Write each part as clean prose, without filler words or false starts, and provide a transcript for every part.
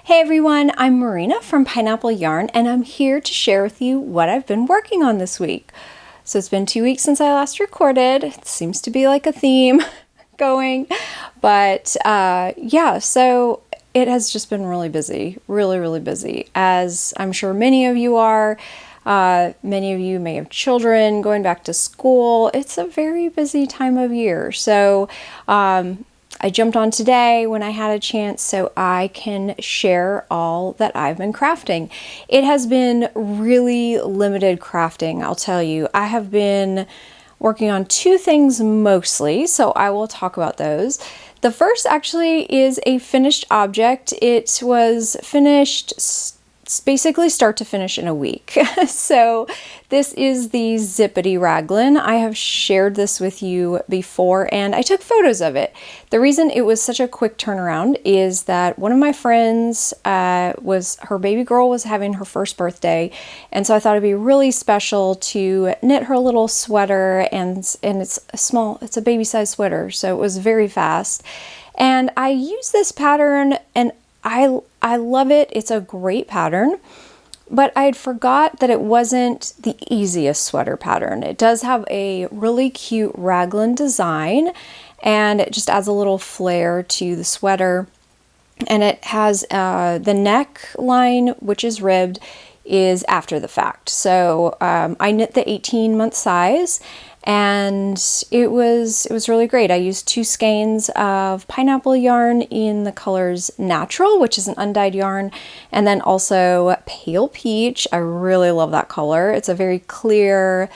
Hey everyone, I'm Marina from Pineapple Yarn, and I'm here to share with you what I've been working on this week. So it's been 2 weeks since I last recorded. It seems to be like a theme going, but yeah, so it has just been really busy, really busy, as I'm sure many of you are. Many of you may have children going back to school. It's a very busy time of year. So I jumped on today when I had a chance so I can share all that I've been crafting. It has been really limited crafting, I'll tell you. I have been working on two things mostly, so I will talk about those. The first actually is a finished object. It was finished basically start to finish in a week. So this is the Zippity Raglan. I have shared this with you before and I took photos of it. The reason it was such a quick turnaround is that one of my friends her baby girl was having her first birthday, and so I thought it'd be really special to knit her a little sweater, and it's a baby size sweater, so it was very fast. And I used this pattern and I love it. It's a great pattern, but I had forgot that it wasn't the easiest sweater pattern. It does have a really cute raglan design, and it just adds a little flair to the sweater. And it has the neck line, which is ribbed, is after the fact. So I knit the 18-month size, and it was really great. I used 2 skeins of pineapple yarn in the colors Natural, which is an undyed yarn, and then also Pale Peach. I really love that color. It's a very clear,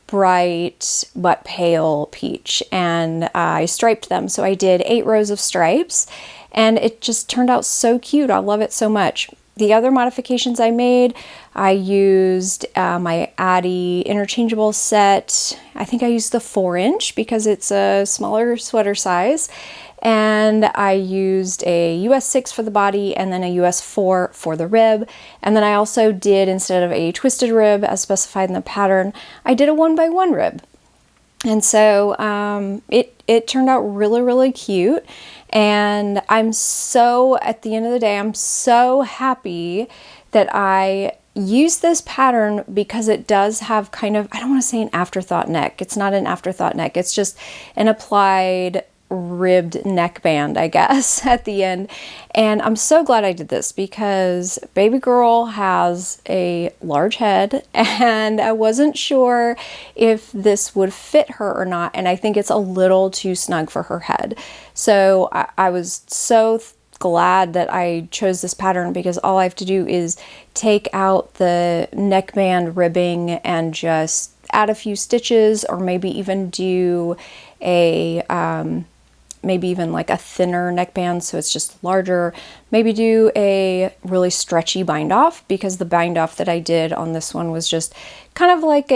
bright, but pale peach, and I striped them. So I did 8 rows of stripes, and it just turned out so cute. I love it so much. The other modifications I made, I used my Addy interchangeable set. I think I used the 4-inch because it's a smaller sweater size. And I used a US 6 for the body and then a US 4 for the rib. And then I also did, instead of a twisted rib as specified in the pattern, I did a 1x1 rib. And so it turned out really cute. And at the end of the day, I'm so happy that I used this pattern because it does have kind of, I don't want to say an afterthought neck. It's not an afterthought neck. It's just an applied ribbed neckband, I guess, at the end. And I'm so glad I did this because baby girl has a large head and I wasn't sure if this would fit her or not. And I think it's a little too snug for her head. So I was so glad that I chose this pattern because all I have to do is take out the neckband ribbing and just add a few stitches, or maybe even do maybe even like a thinner neckband so it's just larger. Maybe do a really stretchy bind off, because the bind off that I did on this one was just kind of like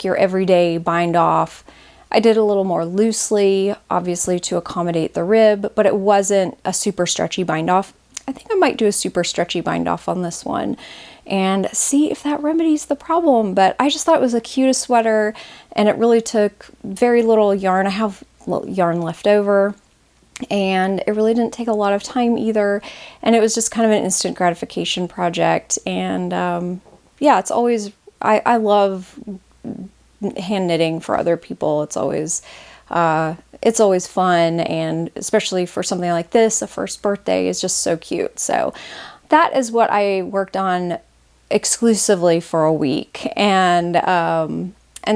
your everyday bind off. I did a little more loosely, obviously to accommodate the rib, but it wasn't a super stretchy bind off. I think I might do a super stretchy bind off on this one and see if that remedies the problem. But I just thought it was the cutest sweater, and it really took very little yarn. I have yarn left over, and it really didn't take a lot of time either, and it was just kind of an instant gratification project. And yeah, it's always, I love hand knitting for other people. It's always fun, and especially for something like this, a first birthday is just so cute. So that is what I worked on exclusively for a week. And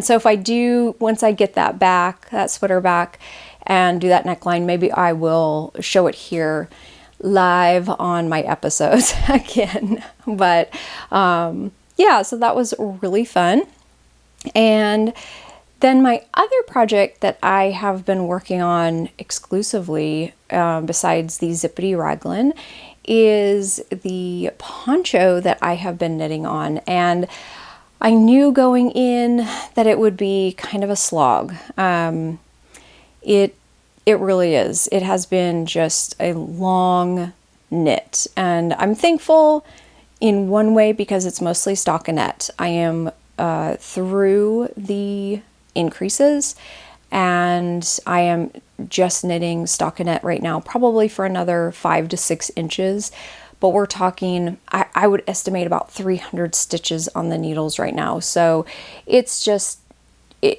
so if I do, once I get that sweater back and do that neckline, maybe I will show it here live on my episodes again. But yeah, so that was really fun. And then my other project that I have been working on exclusively, besides the Zippity Raglan, is the poncho that I have been knitting on. And I knew going in that it would be kind of a slog. It really is. It has been just a long knit, and I'm thankful in one way because it's mostly stockinette. I am through the increases, and I am just knitting stockinette right now, probably for another 5 to 6 inches. But we're talking, I would estimate about 300 stitches on the needles right now. So it's just,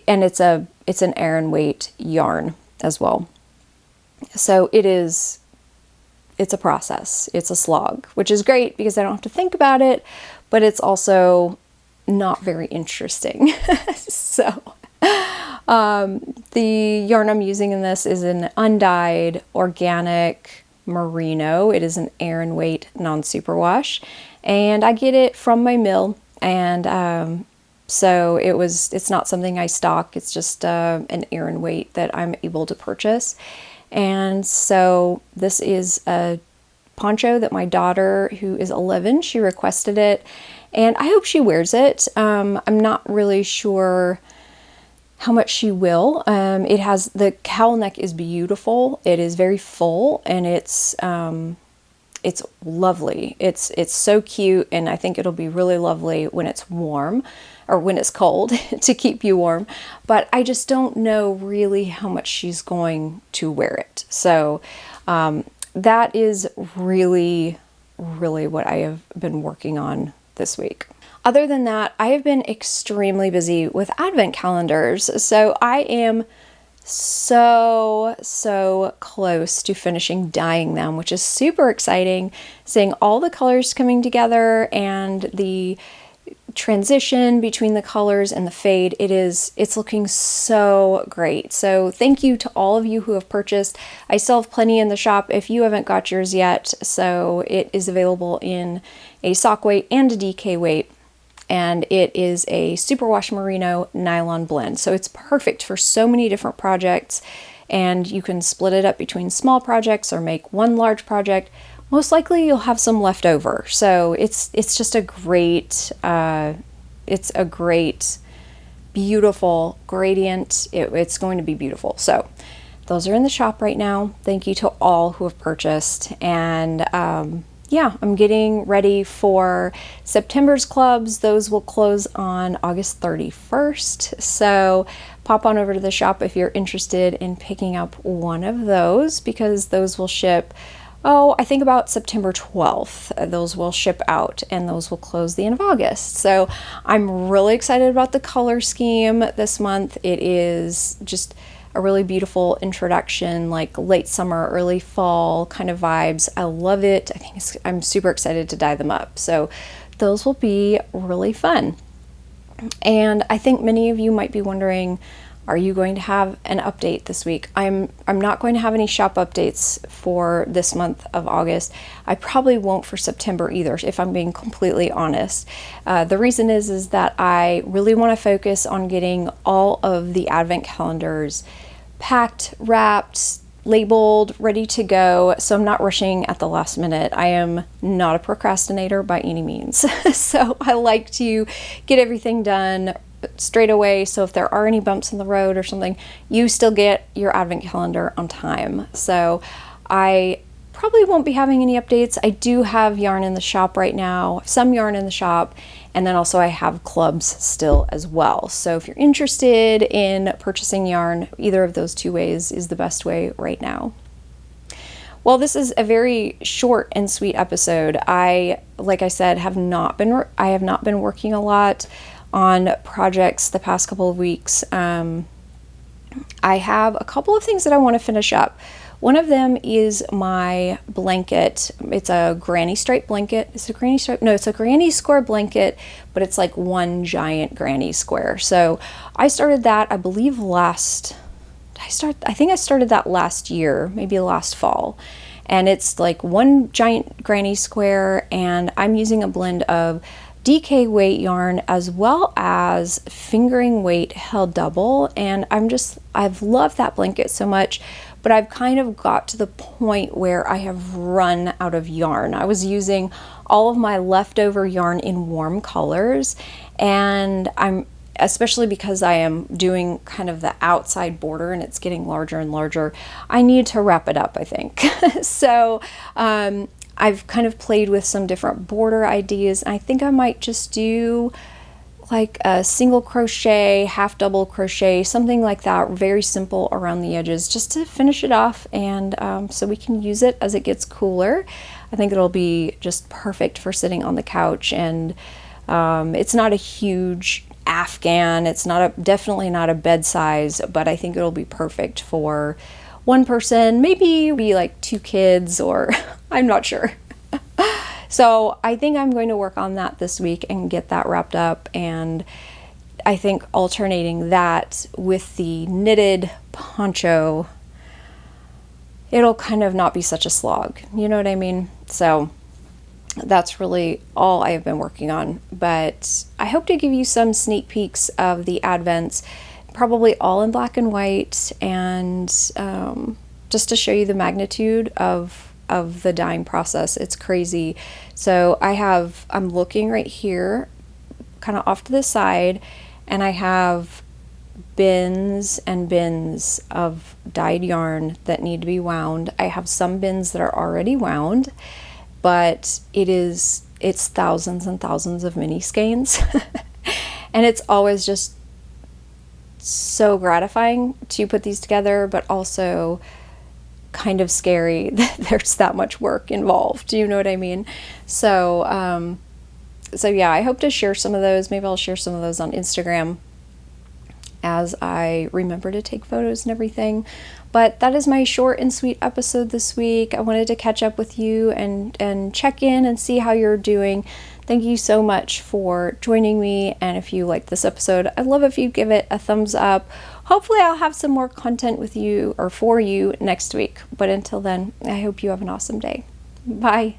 and it's an Aran weight yarn as well. So it's a process. It's a slog, which is great because I don't have to think about it, but it's also not very interesting. So the yarn I'm using in this is an undyed organic merino. It is an Aran weight non-superwash, and I get it from my mill, and so it's not something I stock. It's just an Aran weight that I'm able to purchase. And so this is a poncho that my daughter, who is 11, she requested it, and I hope she wears it. I'm not really sure how much she will. It has, the cowl neck is beautiful. It is very full, and it's lovely. It's so cute, and I think it'll be really lovely when it's warm, or when it's cold, to keep you warm. But I just don't know really how much she's going to wear it. So that is really, really what I have been working on this week. Other than that, I have been extremely busy with advent calendars. So I am so close to finishing dyeing them, which is super exciting. Seeing all the colors coming together and the transition between the colors and the fade, it's looking so great. So thank you to all of you who have purchased. I still have plenty in the shop if you haven't got yours yet. So it is available in a sock weight and a DK weight. And it is a superwash merino nylon blend. So it's perfect for so many different projects, and you can split it up between small projects or make one large project. Most likely you'll have some left over. So it's just a great, it's a great, beautiful gradient. It's going to be beautiful. So those are in the shop right now. Thank you to all who have purchased. And yeah, I'm getting ready for September's clubs. Those will close on August 31st. So pop on over to the shop if you're interested in picking up one of those, because those will ship, I think about September 12th. Those will ship out, and those will close the end of August. So I'm really excited about the color scheme this month. It is just a really beautiful introduction, like late summer, early fall kind of vibes. I love it. I'm super excited to dye them up. So those will be really fun. And I think many of you might be wondering, are you going to have an update this week? I'm not going to have any shop updates for this month of August. I probably won't for September either, if I'm being completely honest. The reason is that I really want to focus on getting all of the advent calendars packed, wrapped, labeled, ready to go. So I'm not rushing at the last minute. I am not a procrastinator by any means. So I like to get everything done straight away. So if there are any bumps in the road or something, you still get your advent calendar on time. So I probably won't be having any updates. I do have yarn in the shop right now, some yarn in the shop, and then also I have clubs still as well. So if you're interested in purchasing yarn, either of those two ways is the best way right now. Well, this is a very short and sweet episode. Like I said, have not been working a lot on projects the past couple of weeks. I have a couple of things that I want to finish up. One of them is my blanket. It's a granny stripe blanket. It's a granny stripe? No, it's a granny square blanket, but it's like one giant granny square. So I started that, I believe I think I started that last year, maybe last fall. And it's like one giant granny square, and I'm using a blend of DK weight yarn as well as fingering weight held double. And I've loved that blanket so much, but I've kind of got to the point where I have run out of yarn. I was using all of my leftover yarn in warm colors, and especially because I am doing kind of the outside border and it's getting larger and larger, I need to wrap it up, I think. So I've kind of played with some different border ideas. I think I might just do like a single crochet, half double crochet, something like that, very simple around the edges, just to finish it off, and so we can use it as it gets cooler. I think it'll be just perfect for sitting on the couch, and it's not a huge Afghan, it's definitely not a bed size, but I think it'll be perfect for one person, maybe be like 2 kids, or I'm not sure. So I think I'm going to work on that this week and get that wrapped up, and I think alternating that with the knitted poncho, it'll kind of not be such a slog, you know what I mean? So that's really all I have been working on, but I hope to give you some sneak peeks of the advents, probably all in black and white, and just to show you the magnitude of the dyeing process. It's crazy. So I'm looking right here, kind of off to the side, and I have bins and bins of dyed yarn that need to be wound. I have some bins that are already wound, but it's thousands and thousands of mini skeins. And it's always just so gratifying to put these together, but also kind of scary that there's that much work involved. Do you know what I mean? So yeah, I hope to share some of those. Maybe I'll share some of those on Instagram as I remember to take photos and everything. But that is my short and sweet episode this week. I wanted to catch up with you and check in and see how you're doing. Thank you so much for joining me. And if you like this episode, I'd love if you give it a thumbs up. Hopefully I'll have some more content with you or for you next week. But until then, I hope you have an awesome day. Bye.